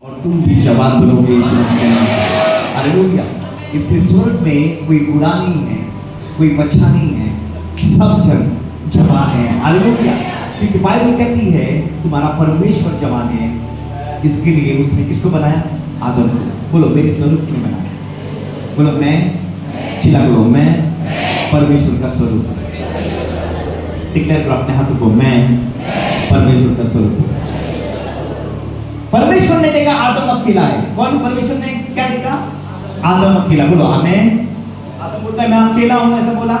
और तुम भी जवान बनोगे यीशु मसीह के नाम से। हालेलुया। इसलिए स्वर्ग में कोई बूढ़ा नहीं है, कोई बच्चा नहीं है, सब जन जवान है। हालेलुया। क्योंकि बाइबल कहती है तुम्हारा परमेश्वर जवान है। इसके लिए उसने किसको बनाया? आदम को। बोलो मेरे स्वरूप में बनाया। बोलो मैं, चिल्ला बोलो मैं परमेश्वर का स्वरूप हूं। डिक्लेयर करो अपने हाथों को, मैं परमेश्वर का स्वरूप हूं। परमेश्वर ने देखा आदम अकेला है। कौन? परमेश्वर ने क्या देखा? आदम अकेला। बोलो आमीन। आदम बोलता है मैं अकेला हूं, ऐसा बोला।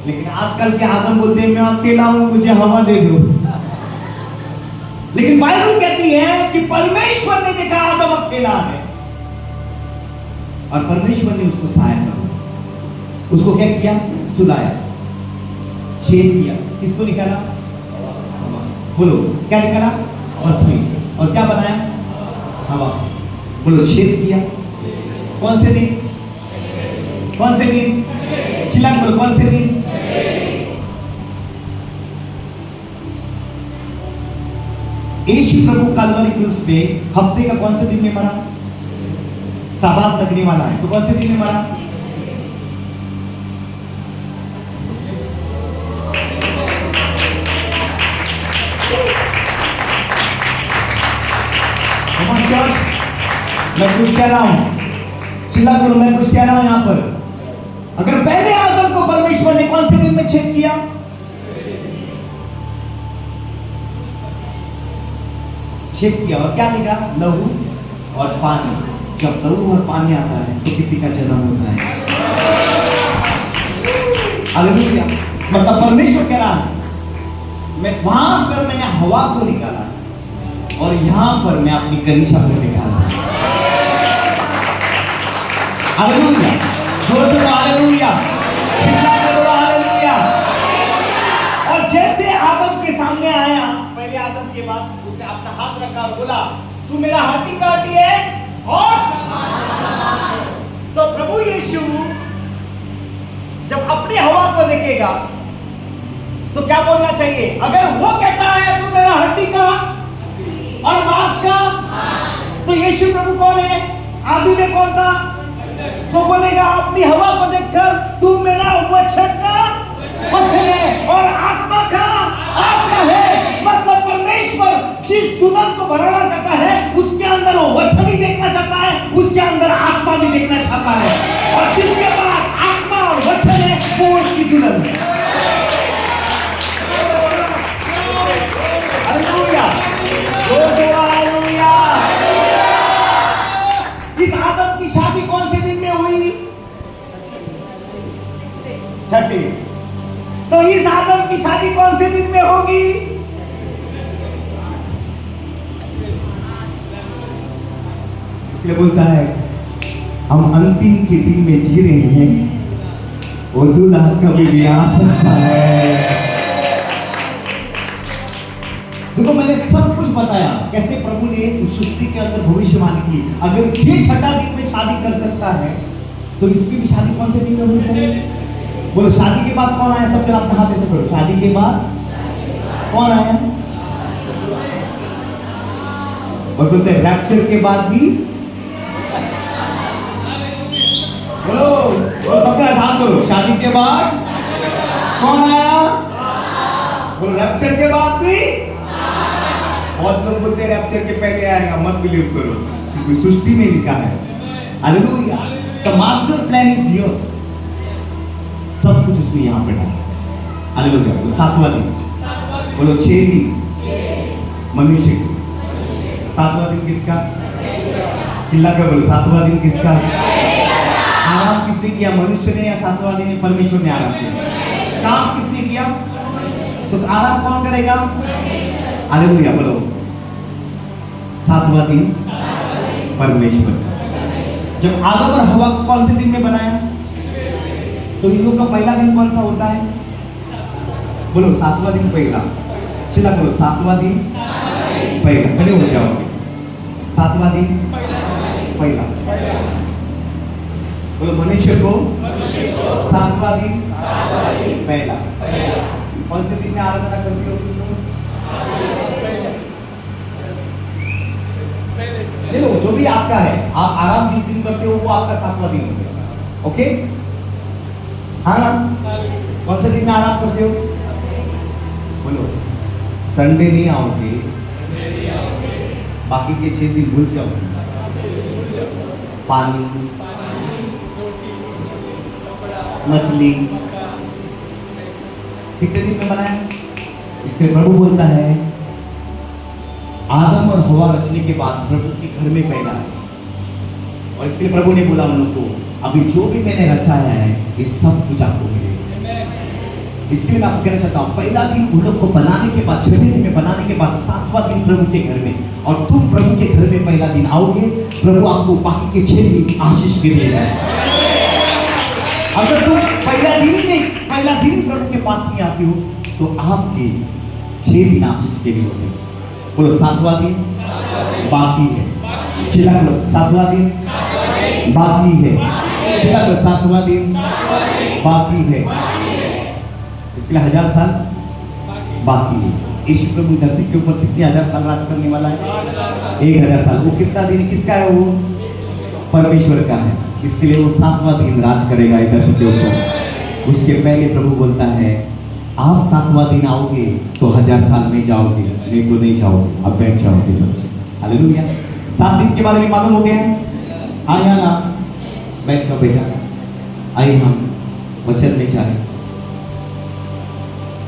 लेकिन आजकल के आदम बोलते हैं मैं अकेला हूं, मुझे हवा दे दो। लेकिन बाइबल कहती है कि परमेश्वर ने देखा आदम अकेला है और परमेश्वर ने उसको सहायता दी। उसको क्या किया? सुलाया, छेद किया। किसको निकाला? बोलो क्या निकाला? मछली। और क्या बनाया? हवा। बोलो छेद किया। कौन से दिन? कौन से दिन? चिल्ला बोलो कौन से दिन? यीशु प्रभु कलवरी क्रूस पे हफ्ते का कौन से दिन में मरा? साबात लगने वाला है, तो कौन से दिन में मरा? मैं कुछ कह रहा हूं, चिल्ला करो मैं कुछ कह रहा हूं यहां पर। अगर पहले आदम को परमेश्वर ने कौन से दिन में छेद किया? छेद किया और क्या देखा? लहू और पानी। जब लहू और पानी आता है तो किसी का जन्म होता है। हालेलुया। मतलब परमेश्वर कह रहा है मैं वहां पर मैंने हवा को निकाला और यहां पर मैं अपनी कलीसिया को निकाला। हालेलुया। जोर से बोलो हालेलुया। चिल्ला कर बोलो हालेलुया। और जैसे आदम के सामने आया, पहले आदम के बाद उसने अपना हाथ रखा और बोला तू मेरा हड्डी का हड्डी है। और तो प्रभु यीशु जब अपनी हवा को देखेगा तो क्या बोलना चाहिए? अगर वो कहता है तू मेरा हड्डी का और मांस का, तो यीशु प्रभु कौन है? आदि में कौन था? तो बोलेगा अपनी हवा को देखकर तू मेरा वचन का वचन है और आत्मा का आत्मा है। मतलब परमेश्वर जिस दुल्हन को बनाना चाहता है उसके अंदर वो वचन भी देखना चाहता है, उसके अंदर आत्मा भी देखना चाहता है। और जिसके पास आत्मा और वचन है वो उसकी दुल्हन है। हालेलुया। हालेलुया। इस आदम की शादी कौन से दिन में हुई? छठी। तो इस आदम की शादी कौन से दिन में होगी? इसलिए बोलता है हम अंतिम के दिन में जी रहे हैं और दूल्हा कभी भी आ सकता है। देखो मैंने सब कुछ बताया कैसे प्रभु ने उस सृष्टि के अंदर भविष्यवाणी की। अगर ये छठा दिन में शादी कर सकता है तो इसकी भी शादी कौन से दिन में होनी चाहिए? बोलो शादी के बाद कौन आया? सब जरा अपने हाथ ऐसे करो। शादी के बाद कौन आया? और बोलते हैं रैप्चर के बाद भी। बोलो बोलो सबके हाथ करो। शादी के बाद कौन आया? बोलो रैप्चर के बाद भी। बहुत लोग बोलते हैं रैप्चर के पहले आएगा, मत बिलीव करो क्योंकि सृष्टि में लिखा है। Hallelujah. The master plan is here. सब कुछ उसने यहां पे डाला। हालेलुया। बोलो सातवां दिन। बोलो 6 दिन मनुष्य को। सातवां दिन किसका? चिल्ला कर बोलो सातवां दिन किसका? आराम किसने किया? मनुष्य ने या सातवां दिन परमेश्वर ने आराम किया? काम किसने किया? तो आराम कौन करेगा? हालेलुया। बोलो सातवां दिन परमेश्वर। जब आदम और हवा को कौन से दिन में बनाया? तो इन लोग का पहला दिन कौन सा होता है? बोलो सातवां दिन पहला। चिल्ला बोलो सातवां दिन पहला। खड़े हो जाओगे। सातवां दिन पहला। बोलो मनुष्य को सातवां दिन पहला। कौन से दिन में आराधना करते हो? आपका है, आप आराम जिस दिन करते हो वो आपका 7वां दिन हो गया। ओके, हाँ ना? कौन से दिन में आराम करते हो? बोलो, संडे नहीं आओगे, बाकी के 6 दिन भूल जाओगे। पानी, मछली कितने दिन में बनाया? इसके प्रभु बोलता है आदम और हवा रचने के बाद प्रभु के घर में पहला है, और इसके लिए प्रभु ने बोला उन लोग को अभी जो भी मैंने रचाया है ये सब कुछ आपको मिलेगा। इसके लिए मैं आपको कहना चाहता हूँ, पहला दिन उन लोग को बनाने के बाद, 6वें दिन में बनाने के बाद 7वां दिन प्रभु के घर में, और तुम प्रभु के घर में पहला दिन आओगे, प्रभु आपको बाकी के 6 दिन आशीष के देगा। अगर तुम पहला दिन ही प्रभु के पास नहीं आते हो तो आपके 6 दिन आशीष के लिए होते। बोलो 7वां दिन बाकी है, चिल्ला लो 7वां दिन बाकी है, चिल्ला लो 7वां दिन बाकी है। इसके लिए 1000 साल बाकी है। यीशु प्रभु धरती के ऊपर कितने 1000 साल राज करने वाला है? 1000 साल। वो कितना दिन किसका है? वो परमेश्वर का है। इसके लिए वो 7वां दिन राज करेगा धरती के ऊपर। उसके पहले प्रभु बोलता है आप 7वां दिन आओगे तो 1000 साल में जाओगे, नहीं तो नहीं जाओगे, आप बैठ जाओगे सबसे। हालेलुया। 7 दिन के बारे में मालूम हो गया? आया ना? बैठ जाओ बेटा। आइए हम वचन में जाए।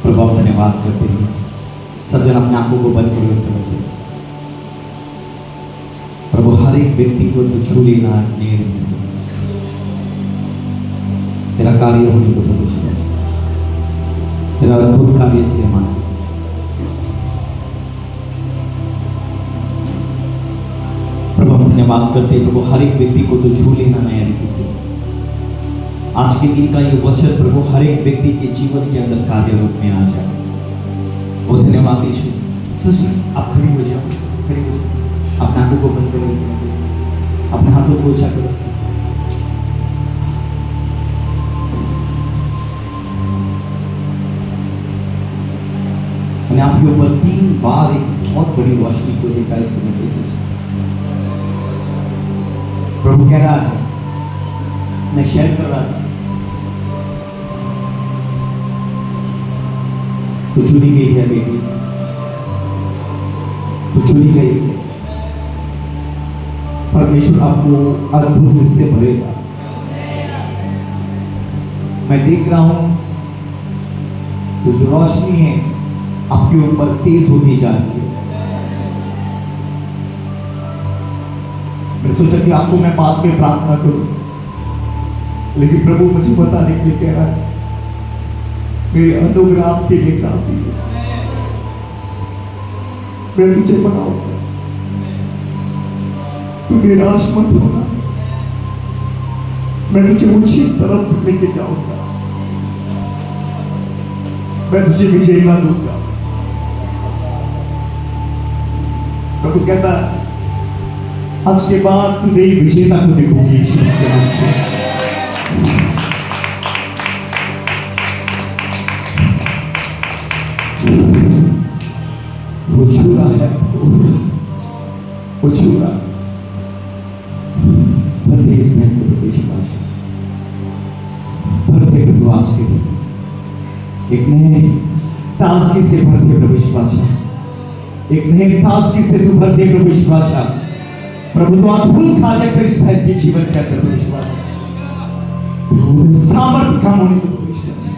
प्रभु धन्यवाद करते हैं। सब जन अपने आंखों को बंद करो इस समय। प्रभु हर एक व्यक्ति को तो छू लेना तेरा कार्य होने को प्रभु, तेरा अद्भुत कार्य किया मान। प्रभु हम धन्यवाद करते हैं प्रभु, हर एक व्यक्ति को तो छू लेना नया रीति से। आज के दिन का ये वचन प्रभु हर एक व्यक्ति के जीवन के अंदर कार्य रूप में आ जाए। वो धन्यवाद यीशु। सिस्टर आप खड़ी हो जाओ, खड़ी हो जाओ, अपने आंखों को बंद करो, अपने हाथों को ऊंचा करो। मैंने आपके ऊपर 3 बार एक बहुत बड़ी रोशनी को देखा इस समय। प्रभु कह रहा है, मैं शेयर कर रहा था, तो चुनी गई है बेटी, तो चुनी गई है। परमेश्वर आपको अद्भुत से भरेगा। मैं देख रहा हूं तो जो रोशनी है आपके ऊपर तेज होती जाती है। मैंने सोचा कि आपको मैं बाद में प्रार्थना करूं, लेकिन प्रभु मुझे बताने के लिए कह रहा है मेरे अनुग्रह आपके लिए काफी है। मैं तुझे बनाऊंगा, तू निराश मत होना। मैं तुझे ऊंची तरफ लेके जाऊंगा, मैं तुझे विजय ना दूंगा। प्रभु कहता है आज के बाद तू नई विजेता को देखोगी यीशु के नाम से। वो छूरा है, वो छूरा भरते इस महल को प्रवेश भाषा भरते प्रवास के लिए एक नए ताजगी से भरते प्रवेश भाषा, एक नए ताजगी से तू भरते प्रवेश भाषा। प्रभु तो अद्भुत कार्य कर इस महल के जीवन के अंदर प्रवेश भाषा, सामर्थ्य काम होने को प्रवेश भाषा।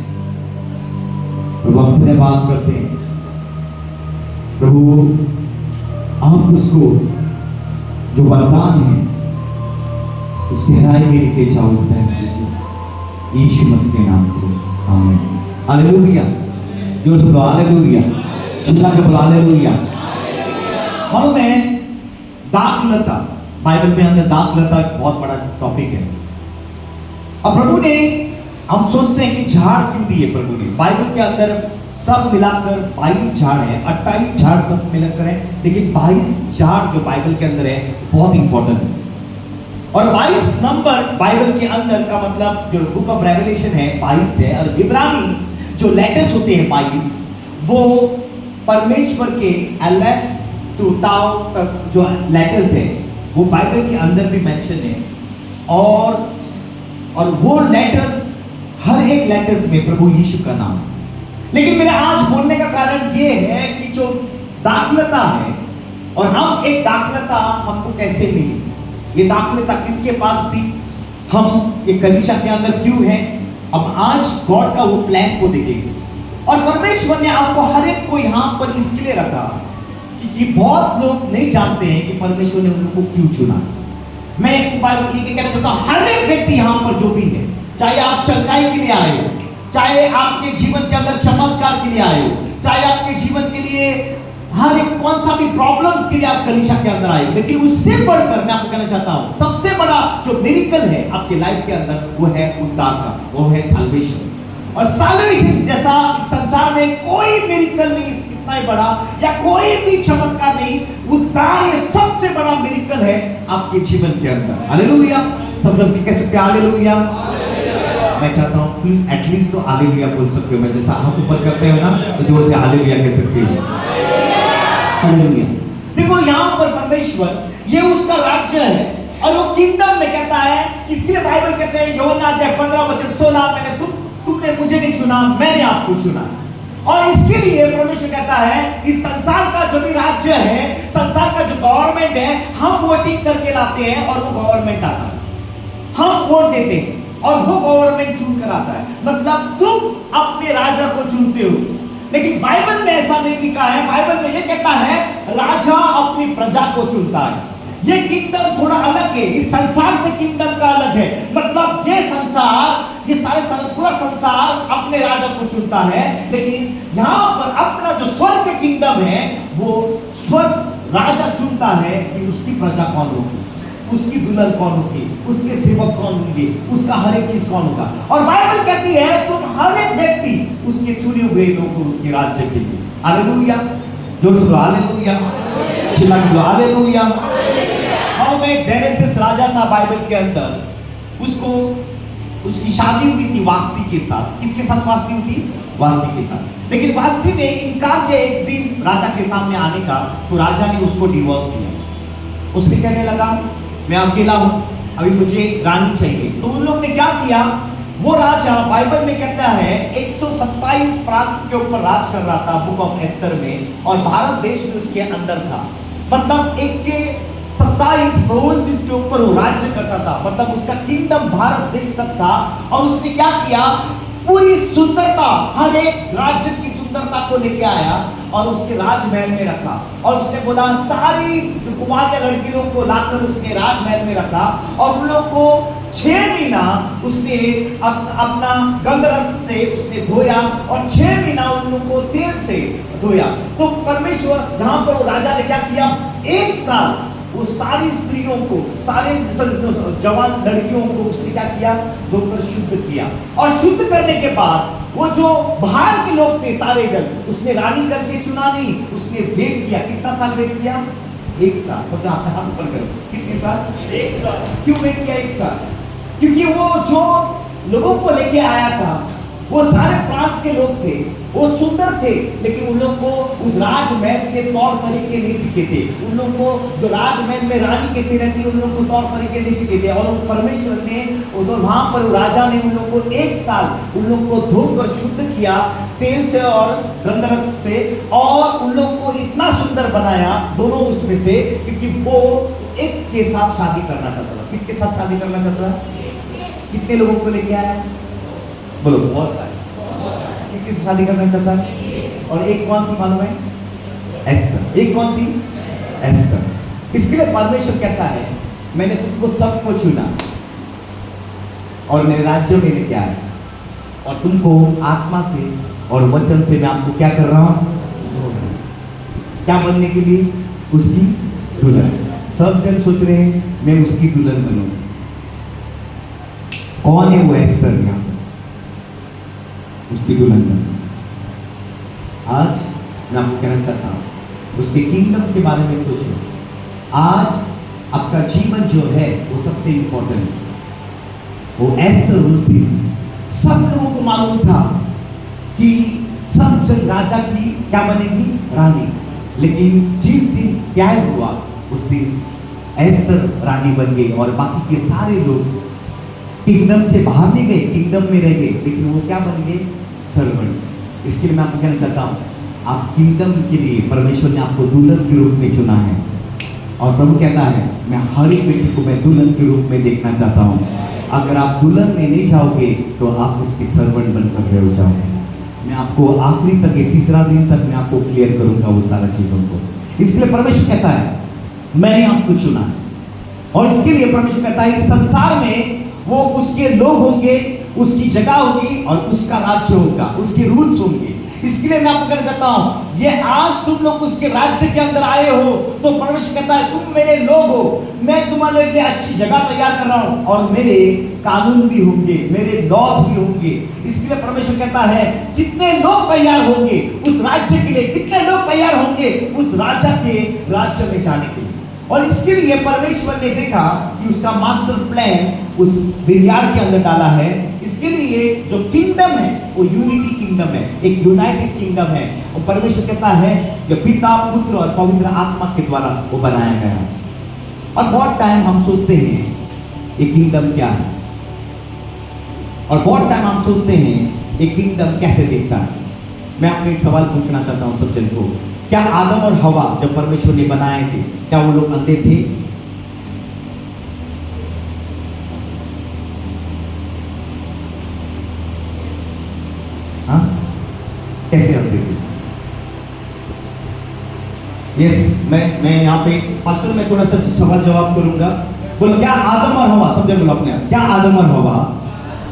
प्रभु हम धन्यवाद करते हैं प्रभु, आप उसको जो वरदान है उस गहराई में लेके जाओ इस बहन को यीशु मसीह के नाम से, आमीन। हालेलुया। जोर से बोलो हालेलुया, चिल्ला के बोलो हालेलुया। मालूम है दाखलता, बाइबल में अंदर दाखलता एक बहुत बड़ा टॉपिक है। अब प्रभु ने, हम सोचते हैं कि झाड़ क्यों दिए प्रभु ने। बाइबल के अंदर सब मिलाकर 22 झाड़ है, 28 झाड़ सब मिलाकर है, लेकिन 22 झाड़ जो बाइबल के अंदर है बहुत इंपॉर्टेंट है। और 22 नंबर बाइबल के अंदर का मतलब जो बुक ऑफ रेवलेशन है 22 है, और इब्रानी जो लेटर्स होते हैं 22 वो परमेश्वर के अलेफ टू ताव तक जो लेटर्स है वो बाइबल के अंदर भी मेंशन है, और वो लेटर्स, हर एक लेटर्स में प्रभु यीशु का नाम। लेकिन मेरा आज बोलने का कारण ये है कि जो दाखलता है, और हम एक दाखलता हमको कैसे मिली, ये दाखलता किसके पास थी, हम ये कलीसिया के अंदर क्यों है, अब आज गॉड का वो प्लान को देखेंगे। और परमेश्वर ने आपको हर एक को यहाँ पर इसके लिए रखा कि बहुत लोग नहीं जानते हैं कि परमेश्वर ने उन लोगों को क्यों चुना। मैं एक बार ये कहना चाहता हूँ, हर एक व्यक्ति यहाँ पर जो भी है, चाहे आप चंगाई के लिए आए हो, चाहे आपके जीवन के अंदर चमत्कार के लिए आए हो, चाहे आपके जीवन के लिए हर एक कौन सा भी प्रॉब्लम्स के लिए आप कलीसिया के अंदर आए, लेकिन उससे बढ़कर मैं आपको कहना चाहता हूं सबसे बड़ा जो मिरेकल है आपके लाइफ के अंदर, वो है उद्धार का, वो है साल्वेशन। और साल्वेशन जैसा इस संसार में कोई मिरेकल नहीं इतना ही बड़ा, या कोई भी चमत्कार नहीं, उद्धार ये सबसे बड़ा मिरेकल है आपके जीवन के अंदर। हालेलुया। सब लोग कह सकते हैं हालेलुया। मैं चाहता हूं प्लीज एटलीस्ट तो हालेलुया बोल सकते हो। मैं जैसा हाथ ऊपर करते हो ना, तो जोर से हालेलुया कह सकते हो। हालेलुया। देखो यहाँ पर परमेश्वर, ये उसका राज्य है, और वो किंगडम में कहता है, इसलिए बाइबल कहते हैं यूहन्ना अध्याय 15:16, मैंने तुमने मुझे नहीं चुना, मैंने आपको चुना। और इसके लिए परमेश्वर कहता है इस संसार का जो भी राज्य है, संसार का जो गवर्नमेंट है, हम वोटिंग करके लाते हैं और वो गवर्नमेंट आता है, हम वोट देते हैं और वो गवर्नमेंट चुन कर आता है। मतलब तुम अपने राजा को चुनते हो, लेकिन बाइबल में ऐसा नहीं लिखा है। बाइबल में ये कहता है राजा अपनी प्रजा को चुनता है। ये किंगडम थोड़ा अलग है, इस संसार से किंगडम का अलग है। मतलब ये संसार, ये पूरा संसार अपने राजा को चुनता है, लेकिन यहाँ पर अपना जो स्वर्ग किंगडम है, वो स्वर्ग राजा चुनता है कि उसकी प्रजा कौन होगी, उसकी दुल्हन कौन होगी, उसके सेवक कौन होंगे, उसका हर एक चीज कौन होगा। और बाइबल कहती है तुम हर एक व्यक्ति उसके चुने हुए लोग को उसके राज्य के लिए। हालेलुया। जोर से बोलो हालेलुया, चिल्ला के बोलो हालेलुया। और मैं एक जेनेसिस राजा था बाइबल के अंदर, उसकी शादी हुई थी वास्ती के साथ। किसके साथ शादी हुई थी? वास्ती के साथ। लेकिन वास्ती ने इनकार किया एक दिन राजा के सामने आने का, तो राजा ने उसको डिवोर्स दिया। उसने कहने लगा मैं अकेला हूं, अभी मुझे रानी चाहिए। तो उन लोग ने क्या किया, वो राजा बाइबल में कहता है 127 प्रांत के ऊपर राज कर रहा था बुक ऑफ एस्टर में, और भारत देश में उसके अंदर था। मतलब 127 प्रोविंसेस के ऊपर वो राज्य करता था, मतलब उसका किंगडम भारत देश तक था। और उसने क्या किया, पूरी सुंदरता, हर एक राज्य की सुंदरता को लेके आया और उसके राजमहल में रखा। और उसने बोला सारी जो कुमार लड़कियों को लाकर उसके राजमहल में रखा, और उन लोग को 6 महीना उसने अपना गंधरस से उसने धोया, और 6 महीना उन लोग को तेल से धोया। तो परमेश्वर जहां पर वो राजा ने क्या किया, 1 साल वो सारी स्त्रियों को, सारे जवान लड़कियों को उसने क्या किया, धोकर शुद्ध किया। और शुद्ध करने के बाद वो जो बाहर के लोग थे सारे जन, उसने रानी करके चुना नहीं, उसने वेट किया। कितना साल वेट किया? 1 साल। तो आपने हाथ ऊपर करो, कितने साल? 1 साल। क्यों वेट किया 1 साल? क्योंकि वो जो लोगों को लेके आया था, वो सारे प्रांत के लोग थे, वो सुंदर थे, लेकिन उन लोग को उस राजमहल के तौर तरीके नहीं सीखे थे। उन लोग को जो राजमहल में रानी कैसे रहती है, उन लोग को तौर तरीके नहीं सीखे थे। और परमेश्वर ने वहां पर राजा ने उन लोग को 1 साल उन लोग को धोकर शुद्ध किया तेल से और गंधरस से, और उन लोग को इतना सुंदर बनाया दोनों उसमें से, क्योंकि वो एक के साथ शादी करना चाहता था। किसके साथ शादी करना चाहता था? कितने लोगों को लेके आया? बोलो बहुत सारे। किसके साथ शादी करना चाहता है? और एक कौन थी मालूम है? एस्तर। एक कौन थी? एस्तर। इसके लिए परमेश्वर कहता है मैंने तुमको सबको चुना और मेरे राज्य में लेके आया, और तुमको आत्मा से और वचन से मैं आपको क्या कर रहा हूं, क्या बनने के लिए? उसकी दुल्हन। सब जन सोच रहे हैं मैं उसकी दुल्हन बनूं। कौन है वो एस्तर? यहां उसकी दुल्हन। आज मैं आपको कहना चाहता हूं उसके किंगडम के बारे में सोचो। आज आपका जीवन जो है वो सबसे इंपॉर्टेंट है। वो एस्तर उस दिन सब लोगों को मालूम था कि सब जन राजा की क्या बनेगी? रानी। लेकिन जिस दिन क्या हुआ, उस दिन एस्तर रानी बन गई और बाकी के सारे लोग किंगडम से बाहर नहीं गए, किंगडम में रह गए, लेकिन वो क्या बन गए? सर्वेंट। इसके लिए मैं आपको कहना चाहता हूँ, आप किंगडम के लिए परमेश्वर ने आपको दुल्हन के रूप में चुना है। और प्रभु कहता है मैं हर एक व्यक्ति को मैं दुल्हन के रूप में देखना चाहता हूँ। अगर आप दुल्हन में नहीं जाओगे तो आप उसके सर्वेंट बनकर रह जाओगे। मैं आपको आखिरी तक, ये तीसरा दिन तक मैं आपको क्लियर करूंगा वो सारा चीजों को। इसलिए परमेश्वर कहता है मैंने आपको चुना है, और इसके लिए परमेश्वर कहता है इस संसार में वो उसके लोग होंगे, उसकी जगह होगी और उसका राज्य होगा, उसके रूल्स होंगे। इसके लिए मैं आपको कहना चाहता हूं, ये आज तुम लोग उसके राज्य के अंदर आए हो तो परमेश्वर कहता है तुम मेरे लोग हो, मैं तुम्हारे लिए अच्छी जगह तैयार कर रहा हूं और मेरे कानून भी होंगे, मेरे लॉज भी होंगे। इसलिए परमेश्वर कहता है कितने लोग तैयार होंगे उस राज्य के लिए, कितने लोग तैयार होंगे उस राजा के राज्य में जाने के लिए। और इसके लिए परमेश्वर ने देखा कि उसका मास्टर प्लान उस विनयार्ड के अंदर डाला है। इसके लिए जो किंगडम है वो यूनिटी किंगडम है, एक यूनाइटेड किंगडम है। और परमेश्वर कहता है कि पिता, पुत्र और पवित्र आत्मा के द्वारा वो बनाया गया है। और बहुत टाइम हम सोचते हैं ये किंगडम क्या है, और बहुत टाइम हम सोचते हैं ये किंगडम कैसे दिखता है। मैं आपको एक सवाल पूछना चाहता हूं सब जन को, क्या आदम और हवा जब परमेश्वर ने बनाए थे क्या वो लोग अंधे थे? हाँ, कैसे अंधे थे? यस, मैं यहाँ पे पास्टर मैं थोड़ा सा सवाल जवाब करूंगा। बोलो क्या आदम और हवा, सब जन बोलो अपने आप, क्या आदम और हवा,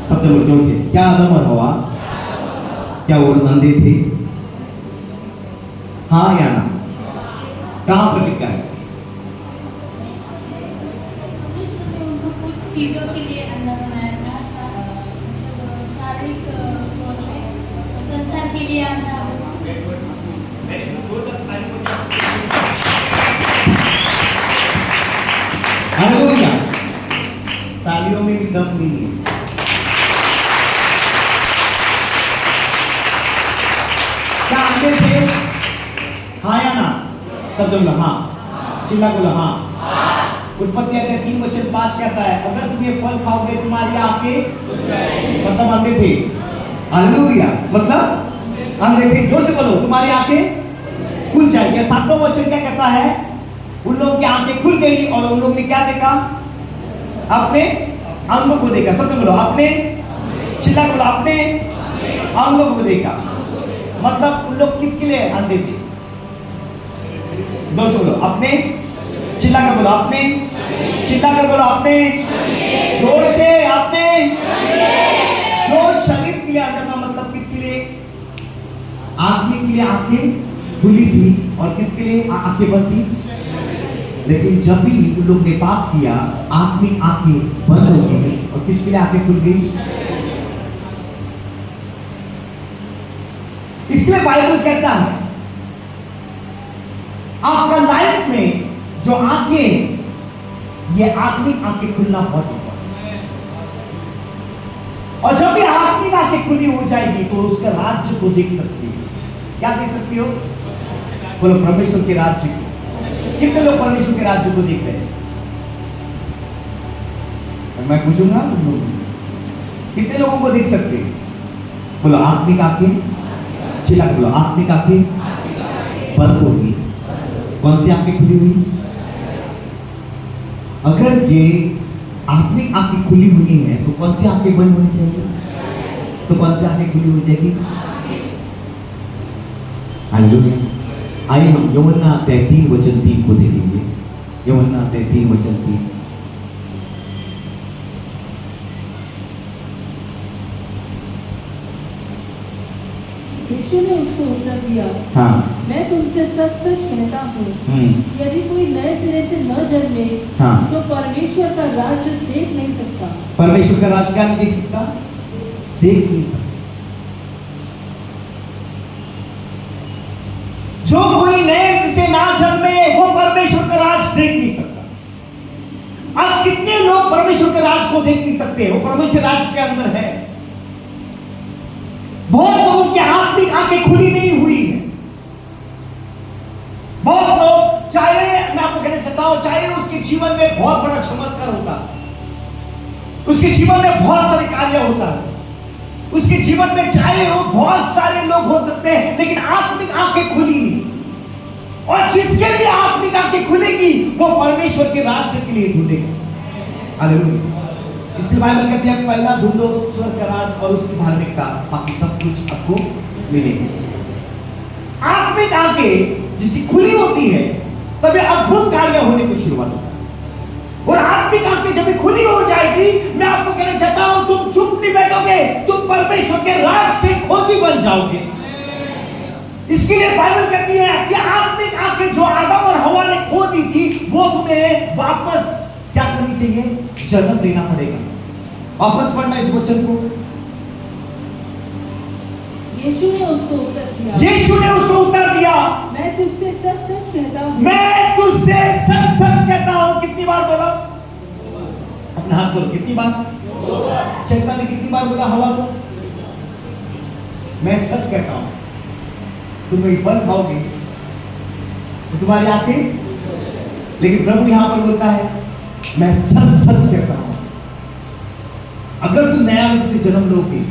सब जन बोलो जोर से, क्या आदम और हवा क्या वो अंधे थे? हाँ या ना? कहां पर लिखा है? उनको कुछ चीजों के लिए अंधा बनाया था, शारीरिक तौर पे, संसार के लिए अंधा। हालेलुया, तालियों में भी दम नहीं है। क्या अंधे थे? हाँ या ना? सब लोग हाँ, चिल्ला बोला हाँ। उत्पत्ति अध्याय 3:5 कहता है अगर तुम ये फल खाओगे तुम्हारी आंखें, मतलब अंधे थे। हालेलुया, मतलब अंधे थे। जोर से बोलो तुम्हारी आंखें खुल जाएगी। 7वां वचन क्या कहता है? उन लोगों की आंखें खुल गई और उन लोगों ने क्या देखा? अपने अंगों को देखा। सब बोलो अपने, चिल्ला बोलो अपने अंगों को देखा। मतलब उन लोग किसके लिए अंधे थे? जोर से बोलो अपने, चिल्ला कर बोलो अपने, चिल्ला कर बोलो अपने, जोर से अपने। जो शरीर के लिए अंधा था, मतलब किसके लिए? आत्मिक के लिए आंखें खुली थी और किसके लिए आंखें बंद थी? लेकिन जब भी उन लोग ने पाप किया आत्मिक आंखें बंद हो गई और किसके लिए आंखें खुल गई? इसलिए बाइबल कहता है आपका लाइफ में जो आंखें, ये आत्मिक आंखें खुलना बहुत इंपॉर्टेंट है। और जब भी आत्मिक आंखें खुली हो जाएगी तो उसका राज्य को देख सकती है। क्या देख सकती हो? बोलो परमेश्वर के राज्य को। कितने लोग परमेश्वर के राज्य को देख रहे हैं? मैं पूछूंगा कितने लोगों को देख सकते हैं? बोलो आत्मिक आंखें, चिल्ला बोलो आत्मिक आंखें बंद होगी। कौन सी आंखें खुली हुई? अगर ये आत्मिक आंखें खुली हुई है तो कौन सी आंखें बंद होनी चाहिए? तो कौन सी आंखें खुली होनी चाहिए? हालेलुया। आइए हम यूहन्ना अध्याय 3:3 को देखेंगे। यूहन्ना अध्याय 3:3। यीशु ने उसको उत्तर दिया, हाँ, मैं तुमसे सच सच कहता हूँ, यदि कोई नए सिरे से न जन्मे हाँ, तो परमेश्वर का राज्य देख नहीं सकता। परमेश्वर का राज क्या नहीं देख सकता? देख नहीं सकता। जो कोई नए से ना जन्मे वो परमेश्वर का राज देख नहीं सकता। आज कितने लोग परमेश्वर के राज को देख नहीं सकते? वो परमेश्वर राज के अंदर है। बहुत लोगों की आत्मिक आंखें खुली नहीं हुई है। बहुत लोग, चाहे मैं आपको कहना चाहता करता हो, चाहे उसके जीवन में बहुत बड़ा चमत्कार होता है, उसके जीवन में बहुत सारे कार्य होता है, उसके जीवन में चाहे वो बहुत सारे लोग हो सकते हैं, लेकिन आत्मिक आंखें खुली नहीं, और जिसके भी आत्मिक आंखें खुलेगी वो परमेश्वर के राज्य के लिए ढूंढेगा। हालेलुया। इसलिए बाइबल कहती है पहला ढूंढो स्वर्ग का राज और उसकी धार्मिकता, बाकी सब कुछ आपको मिलेगा। आत्मिक आंखें जिसकी खुली होती है तभी अद्भुत कार्य होने की शुरुआत होती है। और आत्मिक आंखें जब भी खुली हो जाएगी, मैं आपको कहना चाहता हूं, तुम चुप नहीं बैठोगे, तुम परमेश्वर के राज के खोजी बन जाओगे। इसके लिए बाइबल कहती है कि आत्मिक आंखें जो आदम और हवा ने खो दी थी, वो तुम्हें वापस क्या करनी चाहिए? जन्म लेना पड़ेगा। वापस पढ़ना इस वचन को। यीशु ने उसको उत्तर दिया, यीशु ने उसको उत्तर दिया, मैं तुझसे सच सच कहता हूँ, मैं तुझसे सच सच कहता हूं। कितनी बार बोला? अपना हाथ बोलो, कितनी बार? शैतान ने कितनी बार बोला हवा को? मैं सच कहता हूं। तुम एक फल खाओगे तो तुम्हारी आंखें, लेकिन प्रभु यहां पर बोलता है मैं सच सच कहता हूं, अगर तुम नया से जन्म लोगे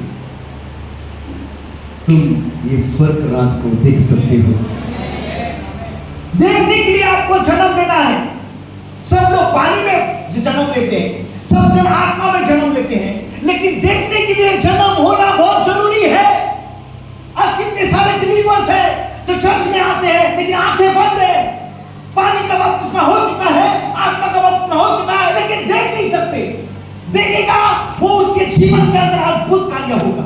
तुम ये स्वर्ग राज को देख सकते हो। देखने के लिए आपको जन्म लेना है। सब लोग पानी में जन्म लेते हैं, सब जन आत्मा में जन्म लेते हैं, लेकिन देखने के लिए जन्म होना बहुत जरूरी है। आज कितने सारे बिलीवर्स हैं जो चर्च में आते हैं लेकिन आंखें बंद है, पानी का बपतिस्मा हो चुका है, आत्मा का बपतिस्मा हो चुका है, लेकिन देख नहीं सकते। देखेगा वो उसके जीवन के अंदर अद्भुत कार्य होगा,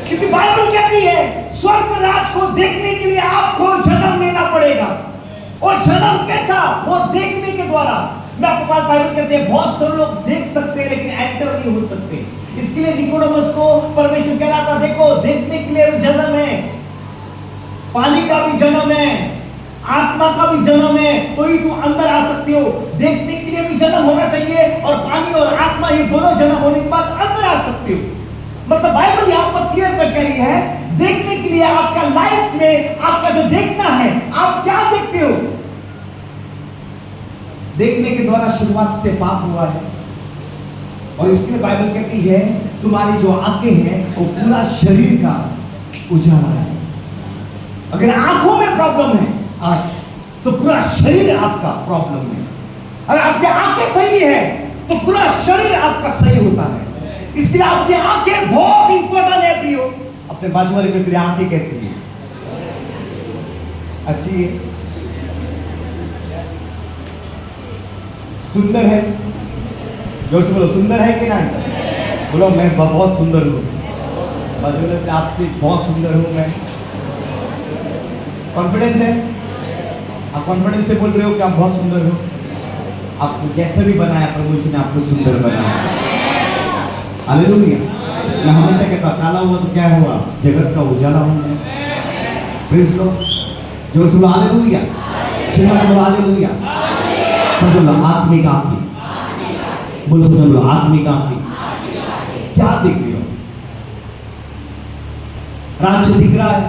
क्योंकि बाइबल कहती है स्वर्ग राज को देखने के लिए आपको जन्म लेना पड़ेगा। और जन्म कैसा? वो देखने के द्वारा। मैं आपको बात बाइबल कहते हैं बहुत सारे लोग देख सकते हैं लेकिन एंटर नहीं हो सकते। इसके लिए निकोडेमस को परमेश्वर कह रहा था, देखो देखने के लिए भी जन्म है, पानी का भी जन्म है, आत्मा का भी जन्म है, तो ही तुम अंदर आ सकते हो। देखने के लिए भी जन्म होना चाहिए, और पानी और आत्मा ये दोनों जन्म होने के बाद अंदर आ सकते हो। मतलब बाइबल यहां पर क्लियर कट कर रही है, देखने के लिए आपका लाइफ में आपका जो देखना है, आप क्या देखते हो? देखने के द्वारा शुरुआत से पाप हुआ है, और इसके लिए बाइबल कहती है तुम्हारी जो आंखें हैं वो पूरा शरीर का उजाला है। अगर आंखों में प्रॉब्लम है आज, तो पूरा शरीर आपका प्रॉब्लम है। अगर आपकी आंखें सही है तो पूरा शरीर आपका सही होता है। इसलिए आपकी आंखें बहुत इंपॉर्टेंट है प्रियो। अपने बाजू वाले में तेरी आंखें कैसी है? अच्छी है, सुंदर है? जोर से बोलो, सुंदर है कि नहीं? बोलो मैं बहुत सुंदर हूँ। बाजू वाले आपसे बहुत सुंदर हूँ मैं। कॉन्फिडेंस है? आप कॉन्फिडेंस से बोल रहे हो कि आप बहुत सुंदर हो। आपको जैसा भी बनाया प्रभु जी ने आपको सुंदर बनाया। हालेलुया। मैं हमेशा कहता काला हुआ तो क्या हुआ? जगत का उजाला हूं मैं। प्रेज़ लो, जोर से बोलो हालेलुया। चिल्ला के बोलो हालेलुया। सब बोलो आत्मिक आंखें, बोलो सब बोलो आत्मिक आंखें। क्या देख रहे हो? राज्य दिख रहा है,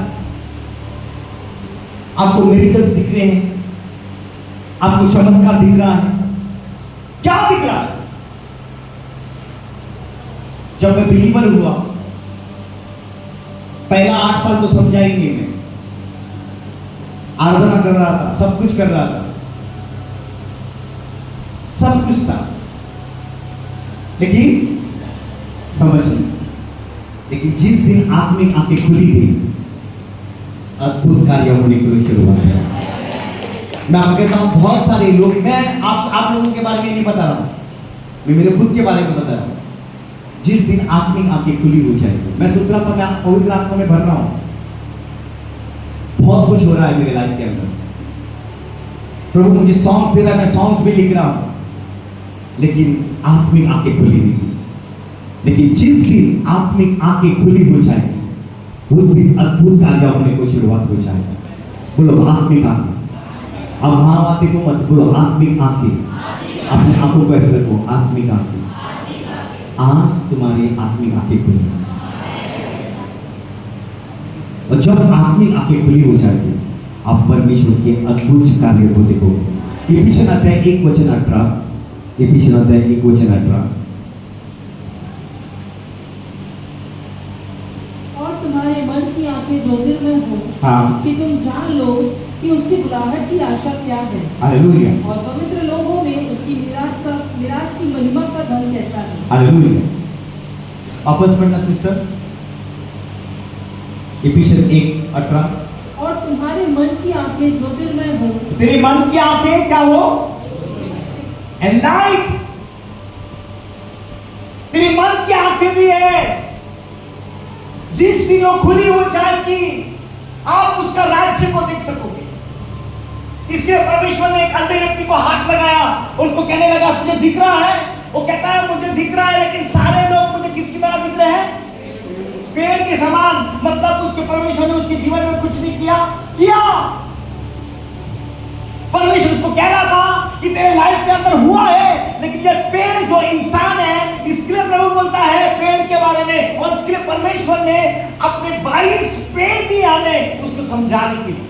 आपको मिरेकल्स दिख रहे हैं, आपको चमत्कार दिख रहा है। क्या दिख रहा है? जब मैं बिलीवर हुआ, पहला 8 साल तो समझा ही नहीं, मैं आराधना कर रहा था, सब कुछ कर रहा था, सब कुछ था, लेकिन समझ नहीं। लेकिन जिस दिन आत्मिक आंखें खुली गई, अद्भुत कार्य होने की शुरुआत है। मैं आपको कहता हूं बहुत सारे लोग, मैं आप लोगों के बारे में नहीं बता रहा हूं, मैं मेरे खुद के बारे में बता रहा हूं। जिस दिन आत्मिक आंखें खुली हो जाएगी, मैं सोच रहा था मैं पवित्र आत्मा में भर रहा हूं, बहुत कुछ हो रहा है मेरे लाइफ के अंदर, प्रभु मुझे सॉन्ग्स दे रहा है, मैं सॉन्ग्स भी लिख रहा हूं, लेकिन आत्मिक आंखें खुली नहीं। लेकिन जिस दिन आत्मिक आंखें खुली हो जाएगी, उस दिन अद्भुत कार्य होने को शुरुआत हो जाएगी। बोलो आत्मिक आंखें। अब महावादी को मत बोलो, आत्मिक आंखें। अपने आंखों को ऐसे रखो, आत्मिक आंखें। आज तुम्हारी आत्मिक आंखें खुली, और जब आत्मिक आंखें खुली हो जाएगी, आप परमेश्वर के अद्भुत कार्य को देखोगे। इफिशियन अध्याय 1:18, इफिशियन अध्याय 1:18। और तुम्हारे मन की आंखें ज्योतिर्मय हो, हाँ। कि तुम जान लो कि उसकी बुलाहट की आशा क्या है, हालेलुया, और पवित्र लोगों में उसकी निराश की महिमा का धन कैसा है। हालेलुया। वापस पढ़ना सिस्टर, इफिशियन 1:18। और तुम्हारे मन की आंखें ज्योतिर्मय हो, तेरे मन की आंखें क्या हो? एनलाइट। तेरे मन की आंखें भी है, जिस दिन वो खुली हो जाएगी आप उसका राज्य को देख सकोगे। इसलिए परमेश्वर ने एक अंधे व्यक्ति को हाथ लगाया और उसको कहने लगा तुझे दिख रहा है? वो कहता है मुझे दिख रहा है, लेकिन सारे लोग मुझे किसकी तरह दिख रहे हैं? पेड़ के समान। मतलब उसके परमेश्वर ने उसके जीवन में कुछ नहीं किया। परमेश्वर उसको कह रहा था कि तेरे लाइफ के अंदर हुआ है, लेकिन ये पेड़ जो इंसान है, इसके लिए प्रभु बोलता है पेड़ के बारे में, और इसके लिए परमेश्वर ने अपने 22 पेड़ दिए हमें उसको समझाने के लिए।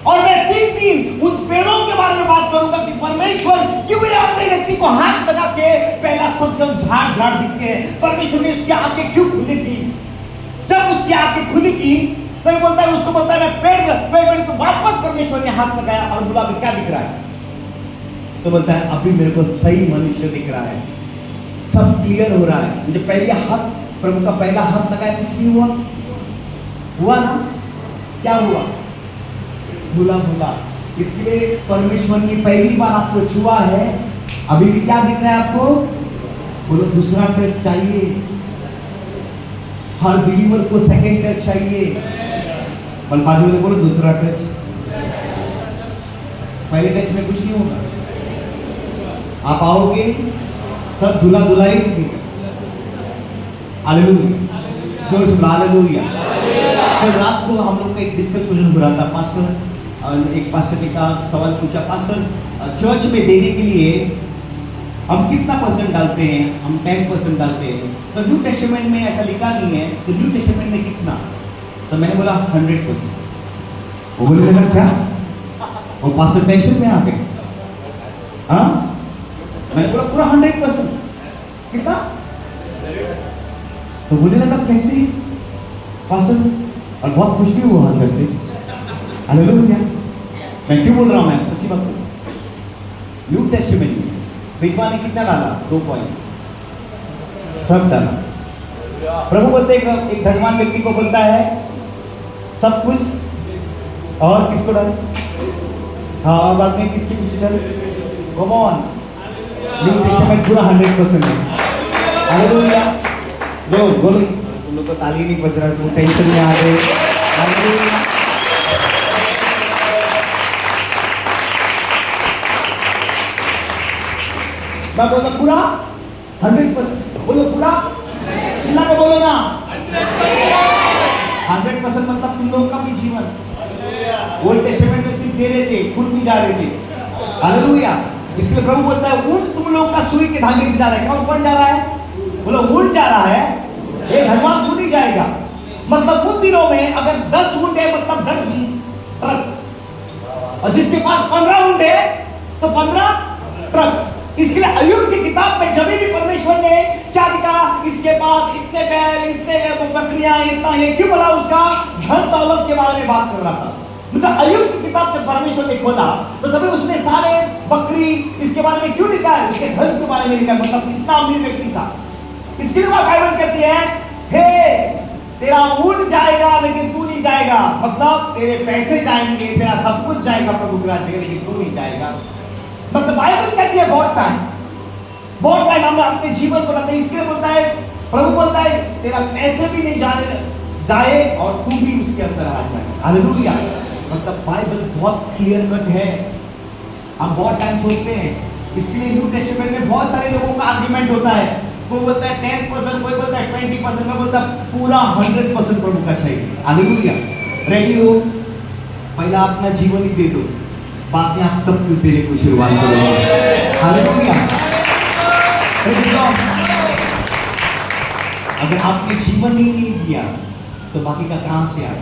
और मैं 3 दिन उन पेड़ों के बारे में बात करूंगा कि परमेश्वर क्यों ये अंधे व्यक्ति को हाथ लगा के पहला सब झाड़ दिखते हैं। परमेश्वर ने उसकी आंखें क्यों खुली थी? जब उसकी आंखें खुली थी तो बोलता है, उसको बोलता है मैं पेड़ तो वापस परमेश्वर ने हाथ लगाया और बोला अभी क्या दिख रहा है? तो बोलता है अभी मेरे को सही मनुष्य दिख रहा है, सब क्लियर हो रहा है। मुझे पहले हाथ, प्रभु का पहला हाथ लगाया, कुछ नहीं हुआ ना? क्या हुआ? धुला। इसलिए परमेश्वर ने पहली बार आपको छुआ है, अभी भी क्या दिख रहा है आपको? बोलो दूसरा टच चाहिए। हर बिलीवर को सेकंड टच चाहिए। बाजू में बोलो दूसरा टच। पहले टच में कुछ नहीं होगा, आप आओगे सब धुला ही दिखेगा। हालेलुया, जोर से हालेलुया। कल रात को हम लोग का एक डिस्कशन हो रहा था। एक पास्टर ने कहा, सवाल पूछा, पास्टर चर्च में देने के लिए हम कितना % डालते हैं? हम 10% डालते हैं। तो न्यू टेस्टामेंट में ऐसा लिखा नहीं है, तो न्यू टेस्टामेंट में कितना? तो मैंने बोला 100%। वो बोले लगा क्या? वो पास्टर टेंशन में आ गए। हाँ, मैंने बोला पूरा 100%। कितना? तो बोले लगा कैसे पास्टर? और बहुत खुश भी हुआ अंदर से। हालेलुया। मैं क्यों बोल रहा हूं? मैं सच्ची बात बोल, न्यू टेस्टामेंट में विधवा ने कितना डाला? 2 पॉइंट सब डाला। प्रभु बोलते एक धनवान व्यक्ति को बोलता है सब कुछ, और किसको डाल? हाँ, और बाद में किसके पीछे डाल? कम ऑन, न्यू टेस्टामेंट पूरा 100% है। हालेलुया। बोलो तुम लोग को ताली नहीं बज रहा, तुम टेंशन में आ गए। हालेलुया। मैं बोलता पूरा 100%। बोलो पूरा, चिल्ला के बोलो ना। 100% मतलब तुम लोग का भी जीवन। ओल्ड टेस्टामेंट में सिर्फ दे रहे थे, खुद भी जा रहे थे। हालेलुया। इसलिए प्रभु बोलता है ऊंट तुम लोग का सुई के धागे से जा रहा है। कौन जा रहा है? बोलो ऊंट जा रहा है, ये धनवान खुद ही जाएगा। मतलब उन दिनों में अगर 10 ऊंट है मतलब 10 ट्रक, और जिसके पास 15 ऊंट है तो 15 ट्रक। इसके लिए अय्यूब की किताब में जब भी परमेश्वर ने क्या दिखा, इसके पास इतने बैल, इतने बकरियां, इतना ये क्यों बोला? उसका धन दौलत के बारे में बात कर रहा था। मतलब अय्यूब की किताब में परमेश्वर ने खोला तो तभी उसने सारे बकरी इसके बारे में क्यों लिखा है? उसके धन के बारे में लिखा है। मतलब इतना अमीर व्यक्ति था। इसके लिए बाइबल कहती है हे तेरा ऊंट जाएगा लेकिन तू नहीं जाएगा। मतलब तेरे पैसे जाएंगे, तेरा सब कुछ जाएगा प्रभु के राज्य, लेकिन तू नहीं जाएगा। मतलब बाइबल कहती है बहुत टाइम हम अपने जीवन को लाते हैं। इसके लिए बोलता है, प्रभु बोलता है तेरा पैसे भी नहीं जाए और तू भी उसके अंदर आ जाए। हालेलुया। मतलब बाइबल बहुत क्लियर कट है। हम बहुत टाइम सोचते हैं, इसके लिए न्यू टेस्टामेंट में बहुत सारे लोगों का आर्ग्यूमेंट होता है। कोई बोलता है 10%, कोई बोलता है 20%, कोई बोलता है पूरा 100% प्रभु का चाहिए। हालेलुया। रेडी हो? पहला अपना जीवन ही दे दो, बाद में आप सब कुछ देने की शुरुआत करोगे। हालेलुया। अगर आपने जीवन ही नहीं दिया तो बाकी का कहां से आए?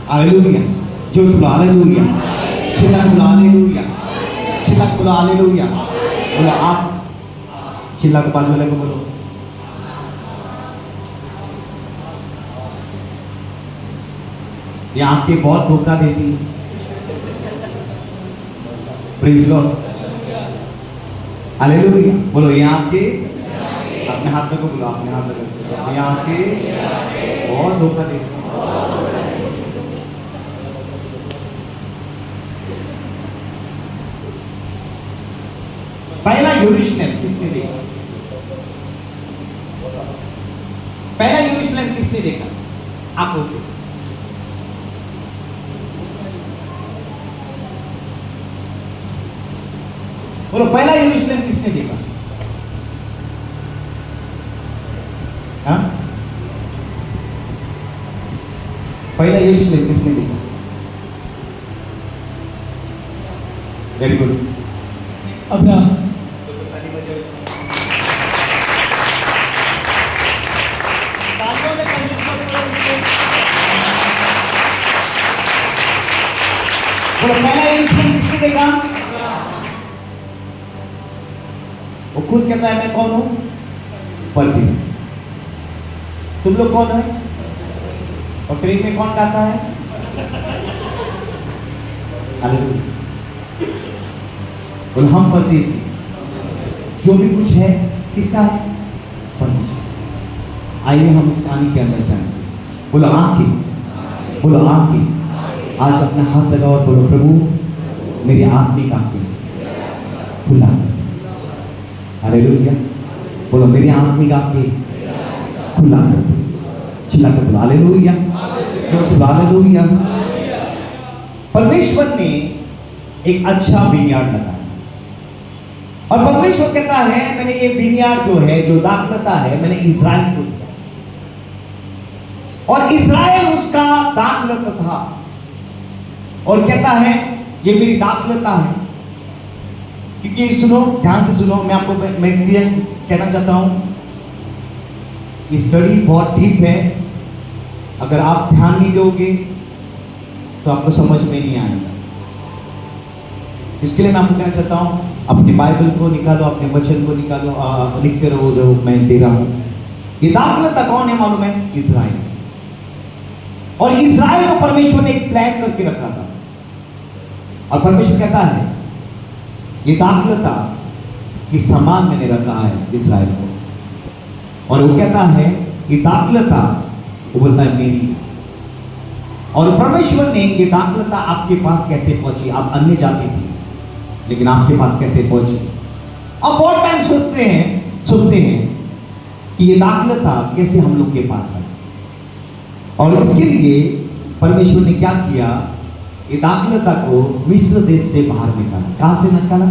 हालेलुया। जोर से बोलो हालेलुया। चिल्ला बोलो हालेलुया। बोलो हालेलुया। बोलो आप चिल्ला के बाजू वाले को बोलो ये आंखें बहुत धोखा देती। Praise Lord hallelujah. बोलो ये आंखें अपने हाथ में को बोलो अपने हाथ में ये आंखें बहुत धोखा देती। पहला यरूशलेम किसने देखा? पहला यरूशलेम किसने देखा आंखों से? बोलो पहला यरूशलेम किसने देखा? हाँ? पहला यरूशलेम किसने देखा? Very good. अब्राहम। बोलो पहला यरूशलेम किसने देखा? वो खुद कहता है मैं कौन हूं? परदेसी। तुम लोग कौन है? और ट्रेन में कौन गाता है? हालेलुया। बोलो हम परदेसी। जो भी कुछ है किसका है? परमेश्वर। आइए हम इस कहानी के अंदर जाएंगे। बोलो आंखें, बोलो आंखें। आज अपना हाथ लगाओ और बोलो प्रभु मेरी आत्मिक आंखें खुला कर। हालेलुया। बोलो मेरी आत्मिक आंखें खुला कर दे। चिल्ला कर बोलो हालेलुया। जोर से हालेलुया। परमेश्वर ने एक अच्छा विनियार्ड लगाया और परमेश्वर कहता है मैंने ये विनियार्ड जो है जो दाखलता है मैंने इस्राएल को दिया और इस्राएल उसका दाखलता था और कहता है ये मेरी दाखलता है। क्योंकि सुनो ध्यान से सुनो मैं आपको मैं कहना चाहता हूं ये स्टडी बहुत डीप है। अगर आप ध्यान नहीं दोगे तो आपको समझ में नहीं आएगा। इसके लिए मैं आपको कहना चाहता हूं अपनी बाइबल को निकालो अपने वचन को निकालो लिखते रहो जो मैं दे रहा हूं। ये दाखलता कौन है मालूम है? इस्राएल। और इस्राएल को परमेश्वर ने एक प्लान करके रखा था और परमेश्वर कहता है ये दाखलता कि समान मैंने रखा है इस्राएल को। और वो कहता है ये दाखलता वो बोलता है मेरी। और परमेश्वर ने ये दाखलता आपके पास कैसे पहुंची? आप अन्य जाति थी लेकिन आपके पास कैसे पहुंची? अब बहुत टाइम सोचते हैं कि ये दाखलता कैसे हम लोग के पास है। और इसके लिए परमेश्वर ने क्या किया? ये दाखलता को मिस्र देश से बाहर निकाला। कहां से निकाला?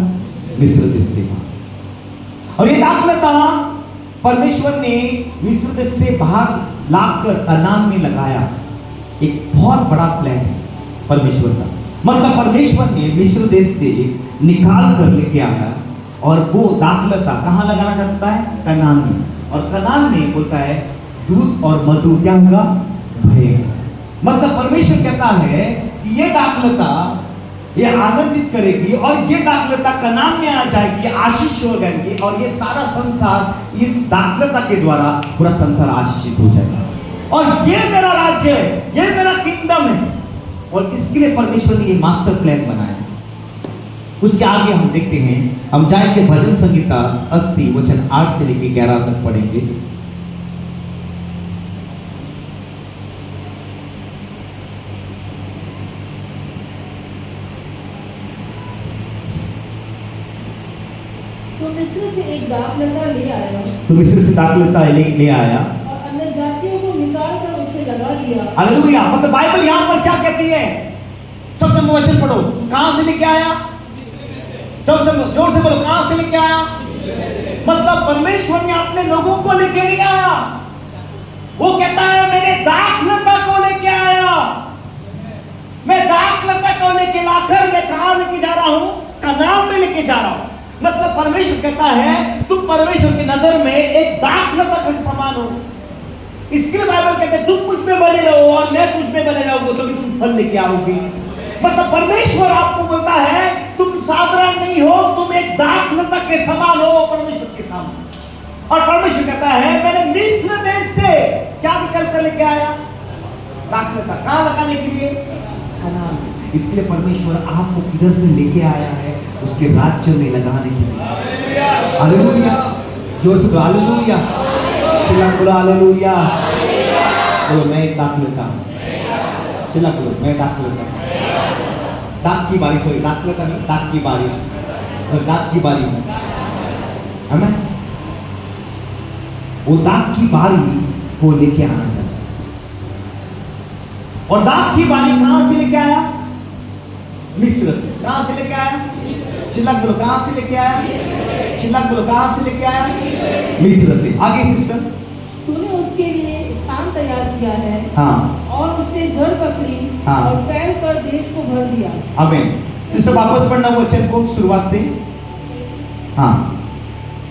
मिस्र देश से बाहर। और ये दाखलता परमेश्वर ने मिस्र देश से बाहर लाकर कनान में लगाया। एक बहुत बड़ा प्लान है परमेश्वर का। मतलब परमेश्वर ने मिस्र देश से निकाल कर लेके आया और वो दाखलता कहां लगाना चाहता है? कनान में। और कनान में बोलता है दूध और मधु क्या होगा? बहेगा। मतलब परमेश्वर कहता है कि ये दाखलता ये आनंदित करेगी और ये दाखलता कनान में आ जाएगी, आशीष हो जाएंगे और ये सारा संसार इस दाखलता के द्वारा पूरा संसार आशीषित हो जाएगा। और ये मेरा राज्य है, ये मेरा किंगडम है। और इसके लिए परमेश्वर ने ये मास्टर प्लान बनाया। उसके आगे हम देखते हैं, हम जाएंगे भजन संहिता 80 वचन 8 से लेकर 11 तक पढ़ेंगे। तो मिस्र से एक दाखलता ले आया तो मिस्र से दाखलता ले आया और अन्य जातियों को निकाल कर उसे लगा दिया। हालेलुया। मतलब बाइबल यहां पर क्या कहती है? सब तुम वचन पढ़ो। कहां से लेके आया? सब जोर से बोलो कहां से लेके आया? मतलब परमेश्वर ने अपने लोगों को लेके नहीं आया। वो कहता है मैंने दाखलता को लेके आया। मैं दाखलता को लेके लाकर मैं कहां लेके जा रहा हूं? कनान में लेके जा रहा हूं। मतलब परमेश्वर कहता है तुम परमेश्वर की नजर में एक दाखलता के समान हो। इसके लिए बाइबल कहते हैं तुम मुझ में बने रहो और मैं तुझ में बने रहूंगा तो तुम फल लेके आओगे। मतलब परमेश्वर आपको बोलता है तुम साधारण नहीं हो, तुम और परमेश्वर कहता है मैंने मिस्र देश से क्या निकल कर लेके आया, दाखलता। कहां लगाने के लिए? कनान। इसलिए परमेश्वर आपको किधर से लेके आया है? उसके राज्य में लगाने के लिए। हालेलुया, जोर से बोलो हालेलुया, चिल्ला बोलो हालेलुया। बोलो मैं एक दाखलता हूं, चिल्ला बोलो मैं दाखलता हूं। दाख की बारी, सॉरी दाखलता नहीं, दाख की बारी, दाख की बारी में हमें वो दाख की बारी को लेके आना चाहिए। और दाख की बारी कहां से लेके आया? मिस्र से। कहां से लेके आया? चिल्ला बोलो कहां से लेके आया? चिल्ला बोलो कहां से लेके आया? मिस्र से। आगे सिस्टर। तूने उसके लिए स्थान तैयार किया है, हाँ, और उसने जड़ पकड़ी, हाँ, और फैल कर देश को भर दिया। आमीन। सिस्टर वापस पढ़ना वो वचन को शुरुआत से। हाँ,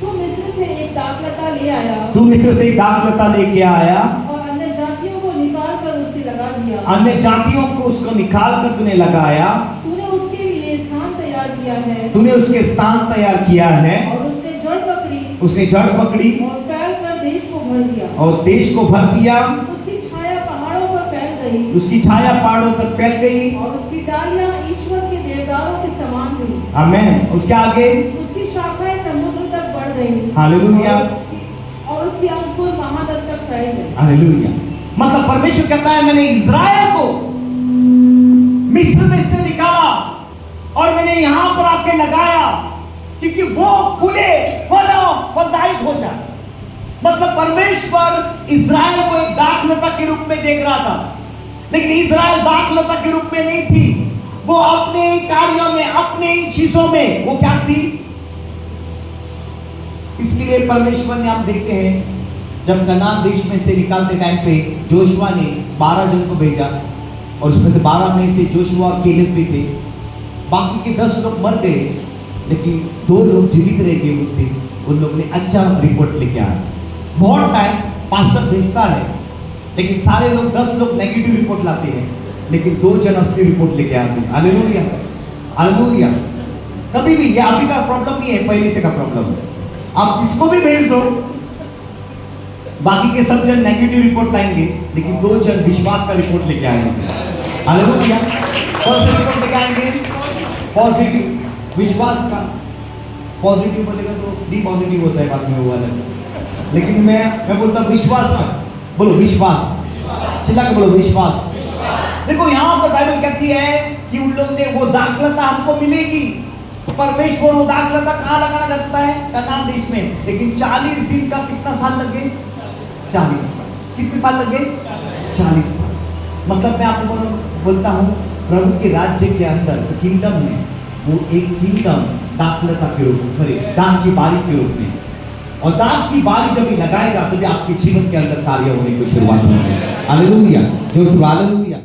तू मिस्र से एक दाखलता ले आया, तू मिस्र से एक दाखलता लेके आया, और अन्य जातियों को निकाल कर उसे लगा दिया। अन्य जातियों को उसको निकाल कर तूने लगाया। तूने उसके लिए स्थान तैयार किया है, तूने उसके स्थान तैयार किया है, और उसने जड़ पकड़ी, उसने जड़ पकड़ी, और फैल कर देश को भर दिया। और देश को भर दिया। उसकी छाया पहाड़ों पर फैल गई, उसकी छाया पहाड़ों तक फैल गई। और उसकी डालियां ईश्वर के देवदारों के समान हुई। आमीन। उसके आगे उसकी शाखाएं समुद्र तक बढ़ गई। हालेलुया, और उसकी अंकुर महानद तक फैल गई। हालेलुया। मतलब परमेश्वर कहता है मैंने इज़राइल को मिस्र देश से निकाला और मैंने यहां पर आके लगाया क्योंकि वो फूले, फलो, फलदायक हो जाए। मतलब परमेश्वर इज़राइल को एक दाखलता के रूप में देख रहा था, लेकिन इज़राइल दाखलता के रूप में नहीं थी। वो अपने ही कार्यों में, अपने ही चीजों में वो क्या थी? इसलिए परमेश्वर ने, आप देखते हैं जब कनान देश में से निकालते टाइम पे जोशुआ ने 12 जन को भेजा, और उसमें से 12 में से जोशुआ और केलेब भी थे। बाकी के 10 लोग मर गए, लेकिन 2 लोग जीवित रह गए उस दिन। उन लोग ने अच्छा रिपोर्ट लेके आया। बहुत टाइम पास्टर भेजता है, लेकिन सारे लोग 10 लोग नेगेटिव रिपोर्ट लाते हैं, लेकिन 2 जन असली रिपोर्ट लेके आते हैं। Hallelujah, hallelujah. कभी भी ये अभी का प्रॉब्लम नहीं है, पहले से का प्रॉब्लम है। आप किसको भी भेज दो, बाकी के सब जन नेगेटिव रिपोर्ट लाएंगे, लेकिन 2 जन विश्वास का रिपोर्ट लेके आएंगे। हालेलुया। कौन सा रिपोर्ट लेके आएंगे? पॉजिटिव, विश्वास का। पॉजिटिव बोलेगा तो बी पॉजिटिव होता है बाद में वो अलग, लेकिन मैं बोलता विश्वास का। बोलो विश्वास, चिल्ला के बोलो विश्वास। देखो यहां पर बाइबल कहती है कि उन लोग ने वो दाखलता हमको मिलेगी। परमेश्वर वो दाखलता कहां लगाना चाहता है? कनान देश में। लेकिन 40 दिन का कितना साल लगे? 40 साल। कितने साल लगे? 40 साल। मतलब मैं आपको बोलता हूं प्रभु के राज्य के अंदर किंगडम में, वो एक किंगडम दाखलता के रूप में, सॉरी दान की बारी के रूप में। और दान की बारी जब भी लगाएगा तो भी आपके जीवन के अंदर कार्य होने की शुरुआत होगी। हालेलुया, जोर से हालेलुया।